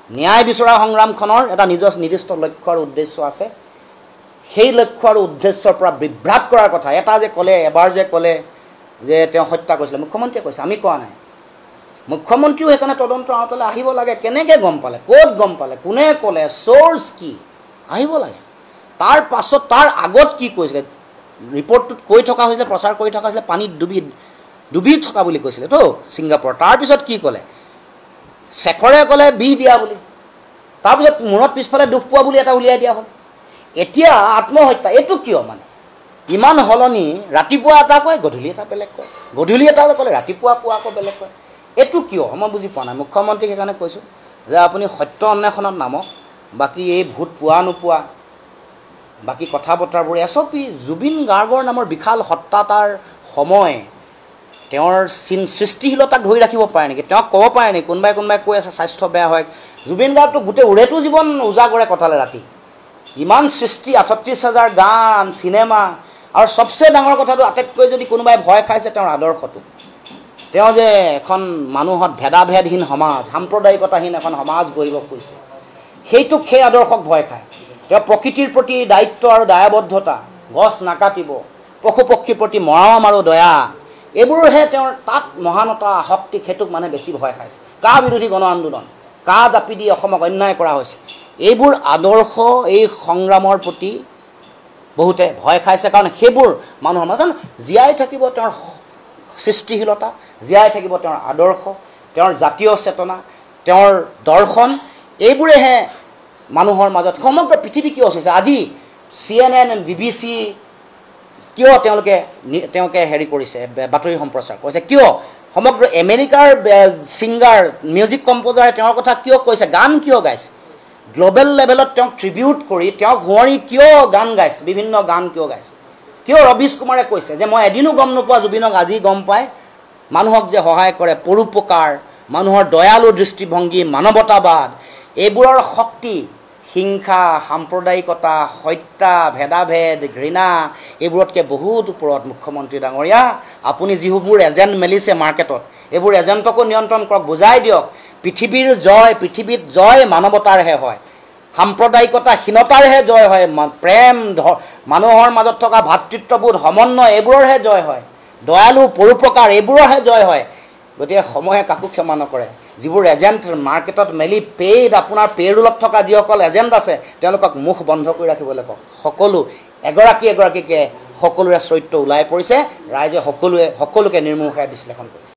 ন্যায় বিচৰা সংগ্ৰামখনৰ এটা নিৰ্দিষ্ট লক্ষ্য আৰু উদ্দেশ্য আছে। সেই লক্ষ্য আৰু উদ্দেশ্যৰ পৰা বিভ্ৰাট কৰাৰ কথা এটা যে ক'লে, এবাৰ যে ক'লে যে তেওঁ হত্যা কৰিছিলে, মুখ্যমন্ত্ৰীয়ে কৈছে, আমি কোৱা নাই। মুখ্যমন্ত্ৰীও সেইকাৰণে তদন্ত আওতালৈ আহিব লাগে। কেনেকৈ গম পালে, ক'ত গম পালে, কোনে ক'লে, চ'ৰ্চ কি, আহিব লাগে। তাৰ পাছত তাৰ আগত কি কৈছিলে, ৰিপৰ্টটোত কৈ থকা হৈছিলে, প্ৰচাৰ কৰি থকা হৈছিলে পানীত ডুবি থকা বুলি কৈছিলে তো ছিংগাপুৰত। তাৰপিছত কি ক'লে, শেখৰে ক'লে বিষ দিয়া বুলি, তাৰপিছত মূৰত পিছফালে দুখ পোৱা বুলি এটা উলিয়াই দিয়া হ'ল। এতিয়া আত্মহত্যা, এইটো কিয় মানে ইমান সলনি? ৰাতিপুৱা এটা কয়, গধূলি এটা বেলেগ কয়, গধূলি এটা ক'লে ৰাতিপুৱা পুৱা আকৌ বেলেগ কয়। এইটো কিয় মই বুজি পোৱা নাই। মুখ্যমন্ত্ৰীক সেইকাৰণে কৈছোঁ যে আপুনি সত্য অন্বেষণত নামক। বাকী এই ভোট পোৱা নোপোৱা, বাকী কথা বতৰাবোৰ এছপি জুবিন গাৰ্গৰ নামৰ বিশাল সত্তাতাৰ সময়, তেওঁৰ সৃষ্টিশীলতাক ধৰি ৰাখিব পাৰে নেকি? তেওঁক ক'ব পাৰে নেকি? কোনোবাই কৈ আছে স্বাস্থ্য বেয়া হয়। জুবিন গাৰ্গটো গোটেই উৰেটো জীৱন উজাগৰে কটালে ৰাতি, ইমান সৃষ্টি, ৩৮,০০০ গান, চিনেমা, আৰু চবচে ডাঙৰ কথাটো, আটাইতকৈ যদি কোনোবাই ভয় খাইছে তেওঁৰ আদৰ্শটো। তেওঁ যে এখন মানুহত ভেদাভেদহীন সমাজ, সাম্প্ৰদায়িকতাহীন এখন সমাজ গঢ়িব খুজিছে, সেই আদৰ্শক ভয় খায়। তেওঁ প্ৰকৃতিৰ প্ৰতি দায়িত্ব আৰু দায়বদ্ধতা, গছ নাকাটিব, পশু পক্ষীৰ প্ৰতি মৰম আৰু দয়া, এইবোৰহে তেওঁৰ তাত মহানতা, শক্তি, সেইটোক মানে বেছি ভয় খাইছে। কা বিৰোধী গণ আন্দোলন, কা জাপি দি অসমক অন্যায় কৰা হৈছে, এইবোৰ আদৰ্শ, এই সংগ্ৰামৰ প্ৰতি বহুতে ভয় খাইছে। কাৰণ সেইবোৰ মানুহৰ মাজত জীয়াই থাকিব তেওঁৰ সৃষ্টিশীলতা, জীয়াই থাকিব তেওঁৰ আদৰ্শ, তেওঁৰ জাতীয় চেতনা, তেওঁৰ দৰ্শন, এইবোৰেহে মানুহৰ মাজত সমগ্ৰ পৃথিৱী কিয় হৈছে। আজি CNN, BBC কিয় তেওঁলোকে হেৰি কৰিছে, বাতৰি সম্প্ৰচাৰ কৰিছে, কিয় সমগ্ৰ আমেৰিকাৰ ছিংগাৰ, মিউজিক কম্প'জাৰে তেওঁৰ কথা কিয় কৈছে, গান কিয় গাইছে, গ্ল'বেল লেভেলত তেওঁক ট্ৰিবিউট কৰি, তেওঁক সোঁৱৰি কিয় গান গাইছে, বিভিন্ন গান কিয় গাইছে, কিয় ৰবীশ কুমাৰে কৈছে যে মই এদিনো গম নোপোৱা জুবিনক আজি গম পায়, মানুহক যে সহায় কৰে, পৰোপকাৰ, মানুহৰ দয়ালু দৃষ্টিভংগী, মানৱতাবাদ, এইবোৰৰ শক্তি, হিংসা, সাম্প্ৰদায়িকতা, হত্যা, ভেদাভেদ, ঘৃণা, এইবোৰতকৈ বহুত ওপৰত। মুখ্যমন্ত্ৰী ডাঙৰীয়া, আপুনি যিবোৰ এজেণ্ট মেলিছে মাৰ্কেটত, এইবোৰ এজেণ্টকো নিয়ন্ত্ৰণ কৰক, বুজাই দিয়ক পৃথিৱীত জয় মানৱতাৰহে হয়, সাম্প্ৰদায়িকতাহীনতাৰহে জয় হয়, প্ৰেম, মানুহৰ মাজত থকা ভাতৃত্ববোধ, সমন্বয়, এইবোৰৰহে জয় হয়, দয়ালু, পৰোপকাৰ, এইবোৰৰহে জয় হয়। গতিকে সময়ে কাকো ক্ষমা নকৰে। যিবোৰ এজেণ্ট মাৰ্কেটত মেলি আপোনাৰ পে'ৰোলত থকা যিসকল এজেণ্ট আছে, তেওঁলোকক মুখ বন্ধ কৰি ৰাখিবলৈ কওক। সকলো এগৰাকীকে সকলোৰে চৰিত্ৰ ওলাই পৰিছে, ৰাইজে সকলোকে নিৰ্মূলভাৱে বিশ্লেষণ কৰিছে।